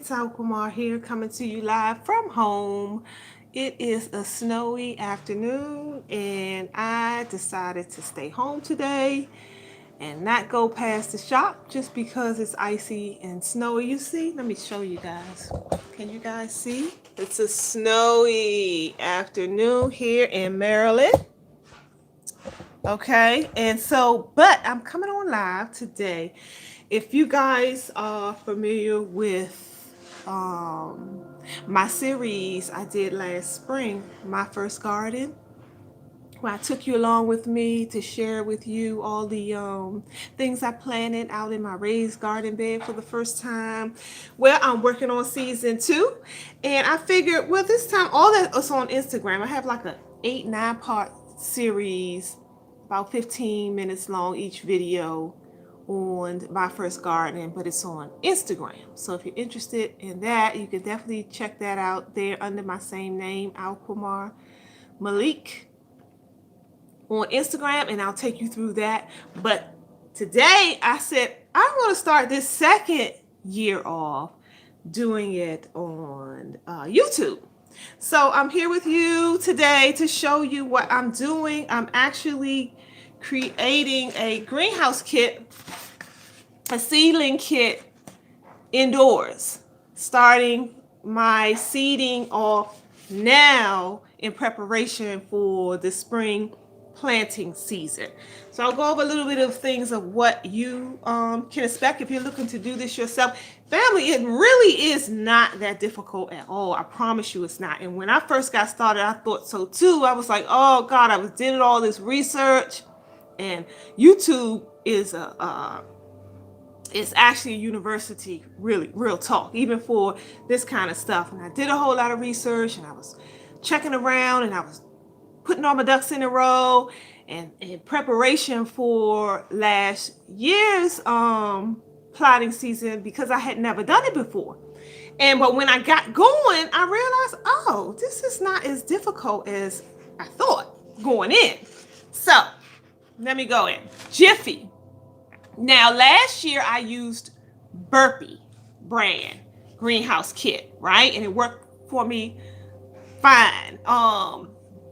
it's Alkumar here coming to you live from home. It is a snowy afternoon and I decided to stay home today and not go past the shop just because it's icy and snowy. You see? Let me show you guys. Can you guys see? It's a snowy afternoon here in Maryland. Okay, and so, but I'm coming on live today. If you guys are familiar with my series I did last spring, My First Garden, where I took you along with me to share with you all the things I planted out in my raised garden bed for the first time. Well, I'm working on season 2, and I figured, well, this time all that is on Instagram. I have like a 8-9 part series, about 15 minutes long each video on My First Garden, but it's on Instagram. So if you're interested in that, you can definitely check that out there under my same name, Alkumar Malik, on Instagram, and I'll take you through that. But today I said I'm going to start this second year off doing it on YouTube. So I'm here with you today to show you what I'm doing. I'm actually creating a greenhouse kit, a seedling kit indoors, starting my seeding off now in preparation for the spring planting season. So I'll go over a little bit of things of what you can expect if you're looking to do this yourself. Family, it really is not that difficult at all. I promise you it's not. And when I first got started, I thought so too. I was like, oh God, I did all this research, and YouTube is it's actually a university, really, real talk, even for this kind of stuff. And I did a whole lot of research, and I was checking around, and I was putting all my ducks in a row, and in preparation for last year's plotting season, because I had never done it before. But when I got going, I realized, oh, this is not as difficult as I thought going in. So let me go in. Jiffy. Now, last year I used Burpee brand greenhouse kit, right? And it worked for me fine.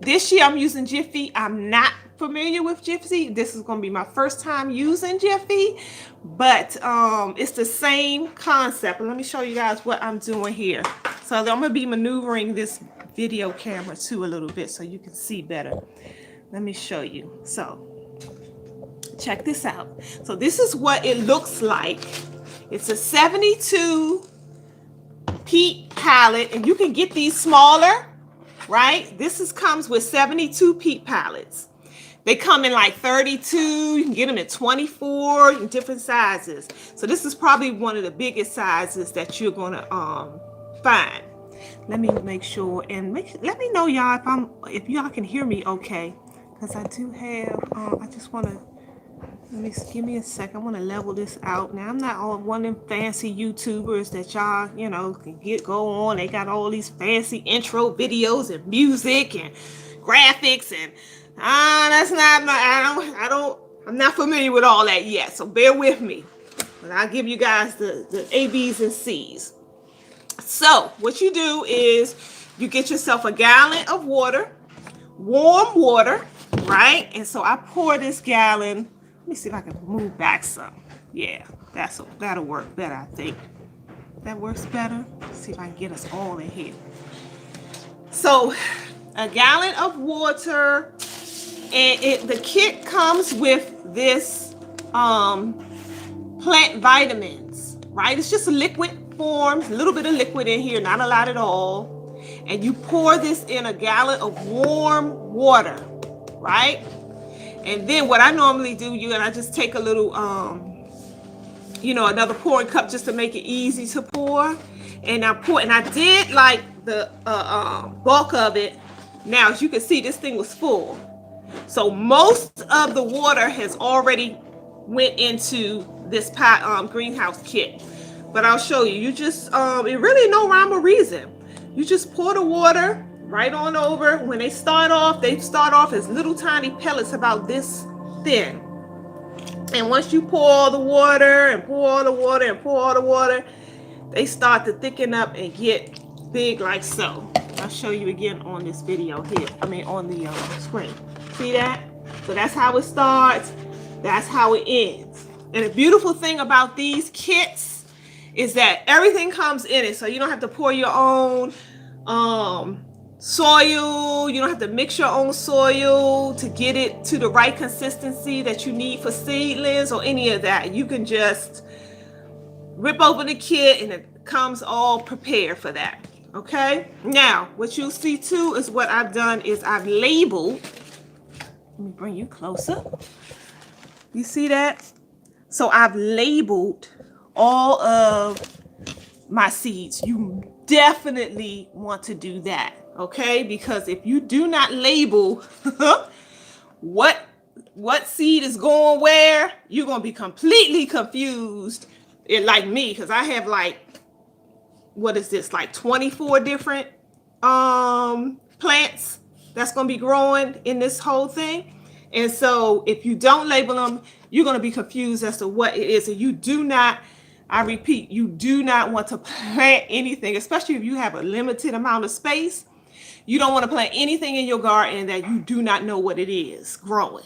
This year I'm using Jiffy. I'm not familiar with Jiffy. This is going to be my first time using Jiffy, but it's the same concept. And let me show you guys what I'm doing here. So I'm going to be maneuvering this video camera too a little bit so you can see better. Let me show you. So check this out. So this is what it looks like. It's a 72 peat pallet, and you can get these smaller, right? This comes with 72 peat pallets. They come in like 32. You can get them in 24 in different sizes. So this is probably one of the biggest sizes that you're gonna find. Let me make sure and let me know, y'all, if y'all can hear me okay, because I do have I just want to. Give me a second. I want to level this out. Now, I'm not on one of them fancy YouTubers that y'all, can go on. They got all these fancy intro videos and music and graphics, and that's not I'm not familiar with all that yet. So bear with me. But I'll give you guys the A, B's, and C's. So what you do is you get yourself a gallon of water, warm water, right? And so I pour this gallon. Let me see if I can move back some. Yeah, that'll work better, I think. That works better. Let's see if I can get us all in here. So, a gallon of water, and the kit comes with this plant vitamins, right? It's just a liquid form, a little bit of liquid in here, not a lot at all. And you pour this in a gallon of warm water, right? And then what I normally do, I just take a little, another pouring cup just to make it easy to pour. And I pour, and I did like the bulk of it. Now, as you can see, this thing was full. So most of the water has already went into this greenhouse kit. But I'll show you. You just, it really no rhyme or reason. You just pour the water right on over. When they start off as little tiny pellets about this thin. And once you pour all the water and pour all the water and pour all the water, they start to thicken up and get big like so. I'll show you again on this video here. I mean on the screen. See that? So that's how it starts. That's how it ends. And the beautiful thing about these kits is that everything comes in it. So you don't have to pour your own soil. You don't have to mix your own soil to get it to the right consistency that you need for seedlings or any of that. You can just rip open the kit and it comes all prepared for that. Okay, now what you'll see too is what I've done is I've labeled. Let me bring you closer. You see that? So I've labeled all of my seeds. You definitely want to do that, okay? Because if you do not label what seed is going where, you're going to be completely confused. Like me, because I have like, what is this, like 24 different plants that's going to be growing in this whole thing. And so if you don't label them, you're going to be confused as to what it is. And you do not, I repeat, you do not want to plant anything, especially if you have a limited amount of space. You don't want to plant anything in your garden that you do not know what it is growing.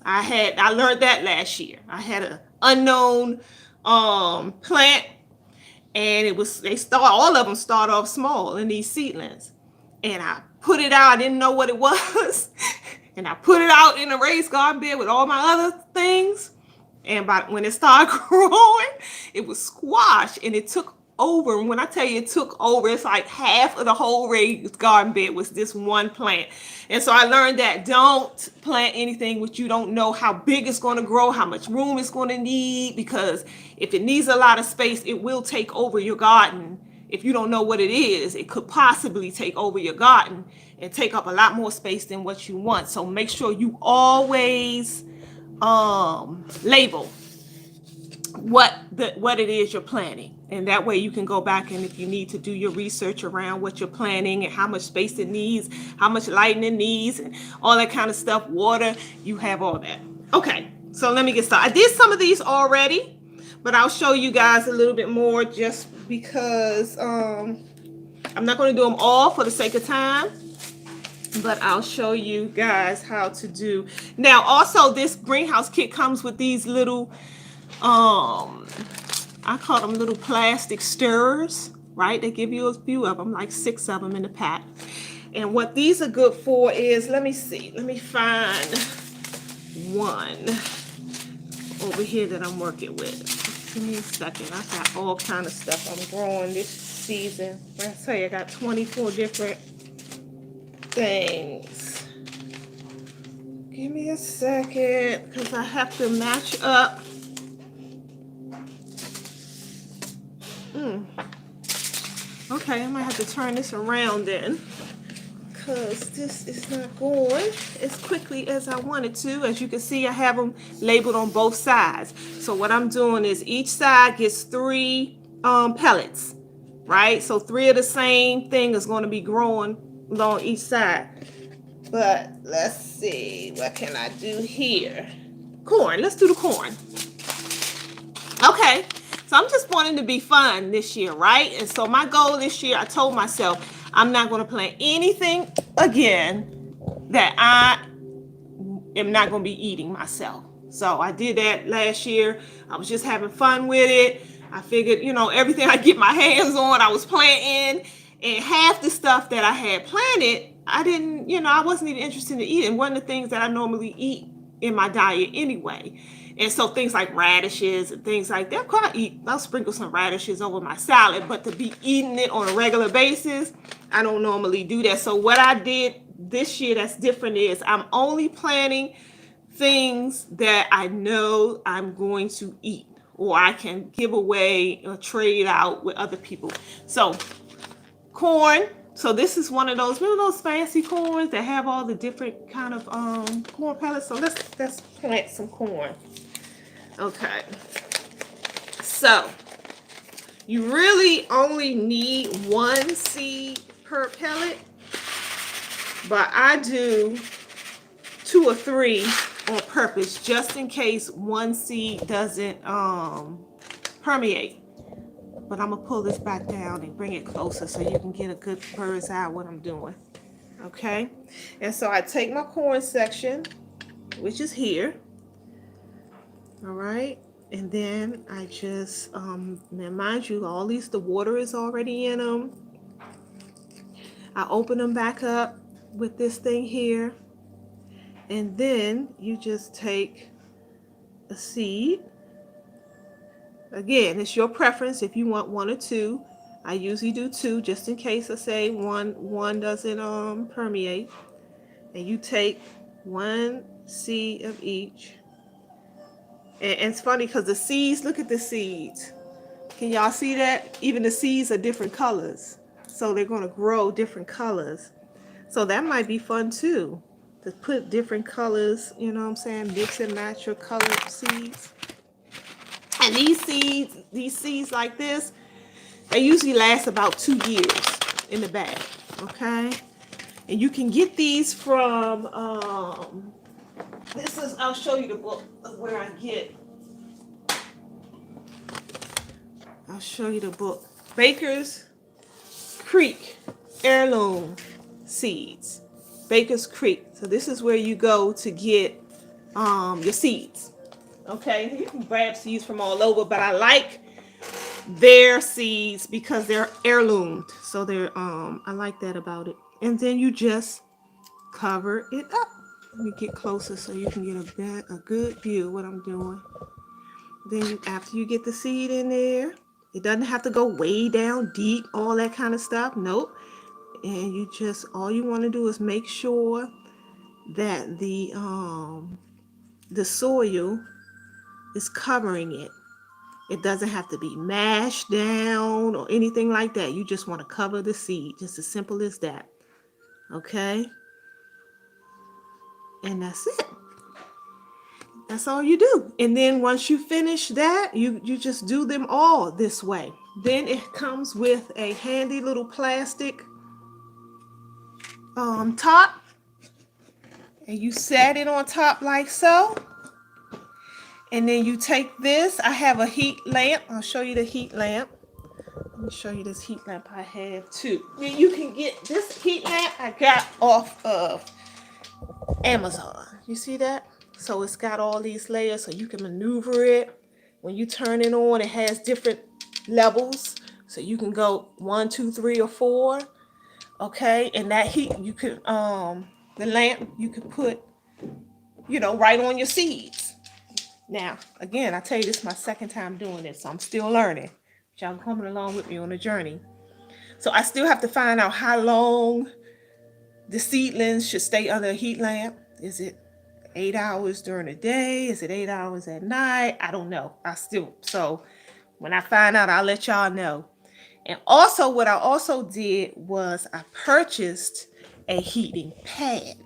I learned that last year. I had an unknown plant, and all of them start off small in these seedlings. And I put it out, I didn't know what it was. And I put it out in a raised garden bed with all my other things. And when it started growing, it was squashed and it took over. And when I tell you it took over, it's like half of the whole raised garden bed was this one plant. And so I learned that don't plant anything which you don't know how big it's going to grow, how much room it's going to need, because if it needs a lot of space, it will take over your garden. If you don't know what it is, it could possibly take over your garden and take up a lot more space than what you want. So make sure you always label what it is you're planting, and that way you can go back and if you need to do your research around what you're planting and how much space it needs, how much lighting it needs, and all that kind of stuff, water, you have all that. Okay, so let me get started. I did some of these already, but I'll show you guys a little bit more just because I'm not going to do them all for the sake of time, but I'll show you guys how to do. Now also this greenhouse kit comes with these little I call them little plastic stirrers, right? They give you a few of them, like 6 of them in the pack. And what these are good for is, let me see, let me find one over here that I'm working with. Give me a second. I got all kind of stuff I'm growing this season. I tell you, I got 24 different things. Give me a second, because I have to match up. Okay, I might have to turn this around then, because this is not going as quickly as I wanted to. As you can see, I have them labeled on both sides. So what I'm doing is each side gets 3 pellets, right? So 3 of the same thing is going to be growing along each side. But let's see, what can I do here? Corn, let's do the corn. Okay. So I'm just wanting to be fun this year, right? And so my goal this year, I told myself, I'm not going to plant anything again that I am not going to be eating myself. So I did that last year. I was just having fun with it. I figured, everything I get my hands on, I was planting. And half the stuff that I had planted, I wasn't even interested in eating. One of the things that I normally eat in my diet anyway. And so things like radishes and things like that, I'll sprinkle some radishes over my salad, but to be eating it on a regular basis, I don't normally do that. So what I did this year that's different is I'm only planting things that I know I'm going to eat, or I can give away or trade out with other people. So corn. So this is one of those, remember those fancy corns that have all the different kind of corn pellets? So let's plant some corn. Okay. So you really only need 1 seed per pellet, but I do 2 or 3 on purpose just in case 1 seed doesn't permeate. but I'm gonna pull this back down and bring it closer so you can get a good bird's eye of what I'm doing. Okay, and so I take my corn section, which is here. All right, and then I just now mind you, all these, the water is already in them. I open them back up with this thing here, and then you just take a seed. Again, it's your preference if you want one or two. I usually do two just in case I say one doesn't permeate. And you take one seed of each. And it's funny because the seeds, look at the seeds. Can y'all see that? Even the seeds are different colors. So they're going to grow different colors. So that might be fun too, to put different colors, you know what I'm saying? Mix and match your colored seeds. And these seeds like this, they usually last about 2 years in the bag, okay? And you can get these from, I'll show you the book of where I get. I'll show you the book. Baker's Creek Heirloom Seeds. Baker's Creek. So this is where you go to get your seeds. Okay, you can grab seeds from all over, but I like their seeds because they're heirloomed. So they're I like that about it. And then you just cover it up. Let me get closer so you can get a good view of what I'm doing. Then after you get the seed in there, it doesn't have to go way down deep, all that kind of stuff. Nope. And you just, all you want to do is make sure that the soil is covering it. It doesn't have to be mashed down or anything like that. You just want to cover the seed, just as simple as that. Okay? And that's it. That's all you do. And then once you finish that, you just do them all this way. Then it comes with a handy little plastic top. And you set it on top like so. And then you take this. I have a heat lamp. I'll show you the heat lamp. Let me show you this heat lamp I have too. You can get this heat lamp I got off of Amazon. You see that? So it's got all these layers so you can maneuver it. When you turn it on, it has different levels. So you can go 1, 2, 3, or 4. Okay, and that heat, you can the lamp you can put, right on your seeds. Now, again, I tell you, this is my second time doing this, so I'm still learning. Y'all coming along with me on the journey. So I still have to find out how long the seedlings should stay under a heat lamp. Is it 8 hours during the day? Is it 8 hours at night? I don't know. So when I find out, I'll let y'all know. And also, what I also did was I purchased a heating pad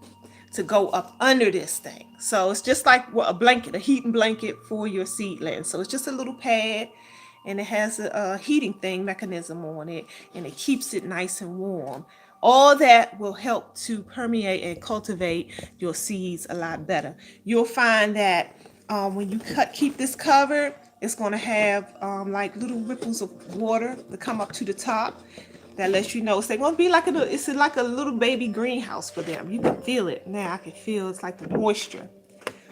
to go up under this thing. So it's just like a blanket, a heating blanket for your seedlings. So it's just a little pad, and it has a heating thing mechanism on it, and it keeps it nice and warm. All that will help to permeate and cultivate your seeds a lot better. You'll find that when you keep this covered, it's going to have like little ripples of water that come up to the top. That lets you know it's going to be like it's like a little baby greenhouse for them. You can feel it now. I can feel it's like the moisture.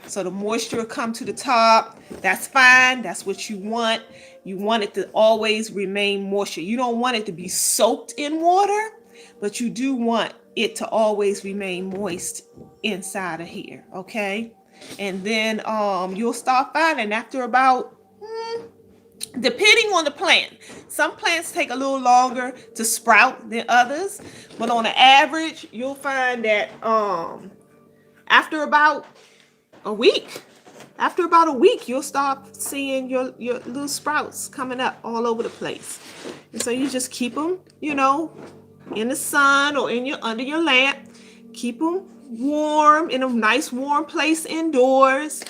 So the moisture will come to the top. That's fine. That's what you want. You want it to always remain moisture. You don't want it to be soaked in water, but you do want it to always remain moist inside of here. Okay. And then you'll start finding after about depending on the plant. Some plants take a little longer to sprout than others, but on the average, you'll find that after about a week, you'll start seeing your little sprouts coming up all over the place. And so you just keep them, in the sun or under your lamp. Keep them warm in a nice warm place indoors.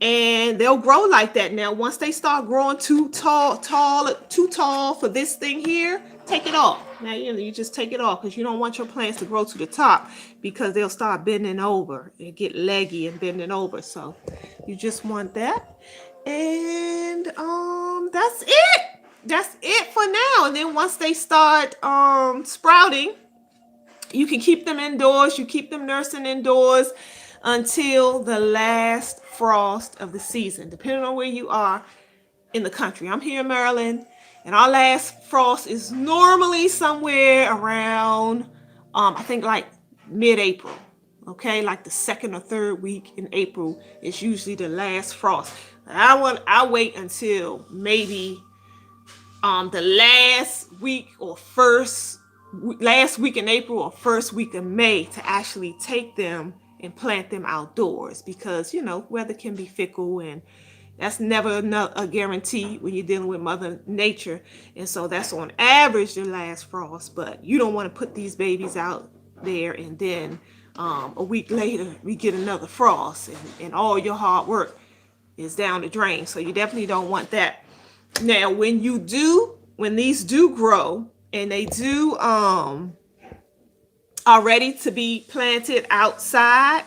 And they'll grow like that. Now, once they start growing too tall for this thing here, take it off. Now, you just take it off because you don't want your plants to grow to the top because they'll start bending over and get leggy and bending over. So you just want that. And that's it. that's it for now. And then once they start sprouting, you can keep them indoors. You keep them nursing indoors until the last frost of the season, depending on where you are in the country. I'm here in Maryland, and our last frost is normally somewhere around, I think like mid-April. Okay, like the second or third week in April is usually the last frost. I wait until maybe the last week in April or first week of May to actually take them and plant them outdoors, because weather can be fickle, and that's never a guarantee when you're dealing with Mother Nature. And so that's on average the last frost, but you don't want to put these babies out there and then a week later we get another frost, and all your hard work is down the drain. So you definitely don't want that. Now, when these do grow and they do are ready to be planted outside,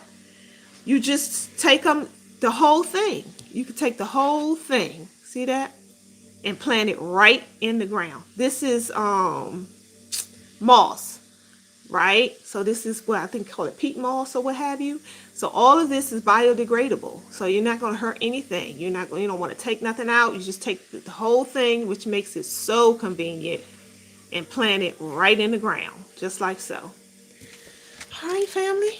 you just take them, the whole thing. You can take the whole thing, see that, and plant it right in the ground. This is moss, right? So this is what I think call it peat moss or what have you. So all of this is biodegradable. So you're not going to hurt anything. You don't want to take nothing out. You just take the whole thing, which makes it so convenient, and plant it right in the ground, just like so. All right, family.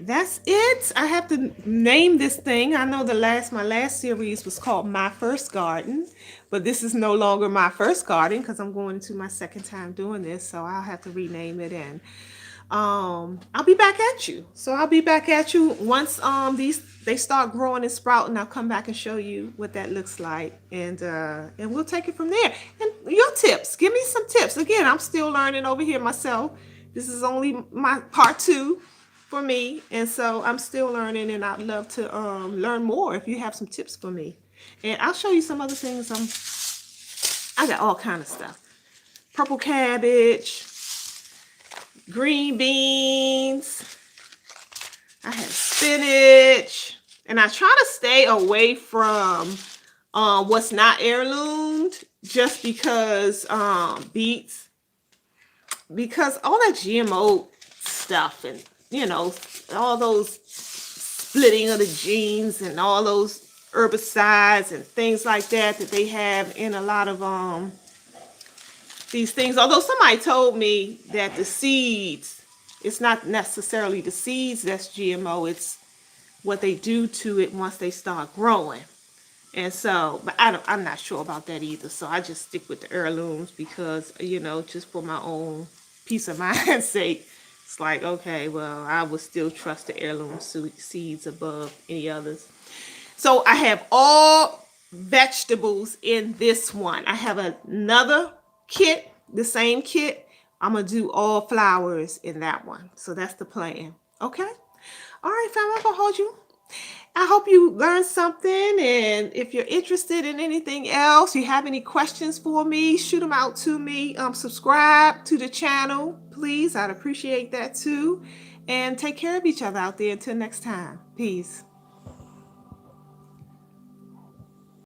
That's it. I have to name this thing. I know my last series was called My First Garden, but this is no longer My First Garden because I'm going into my second time doing this, so I'll have to rename it. And I'll be back at you. So I'll be back at you once they start growing and sprouting. I'll come back and show you what that looks like, and we'll take it from there. And your tips, give me some tips. Again, I'm still learning over here myself. This is only my part 2 for me, and so I'm still learning, and I'd love to learn more if you have some tips for me. And I'll show you some other things. I got all kind of stuff: purple cabbage, green beans, I have spinach, and I try to stay away from what's not heirloomed, just because beets, because all that GMO stuff, and all those splitting of the genes and all those herbicides and things like that they have in a lot of these things. Although somebody told me that the seeds, it's not necessarily the seeds that's GMO, it's what they do to it once they start growing. And so, but I'm not sure about that either. So I just stick with the heirlooms because, just for my own peace of mind's sake. It's like, okay, well, I would still trust the heirloom seeds above any others. So I have all vegetables in this one. I have another kit, the same kit. I'm going to do all flowers in that one. So that's the plan. Okay? All right, family, I'm going to hold you. I hope you learned something, and if you're interested in anything else, you have any questions for me, shoot them out to me. Subscribe to the channel, please. I'd appreciate that too. And take care of each other out there. Until next time. Peace.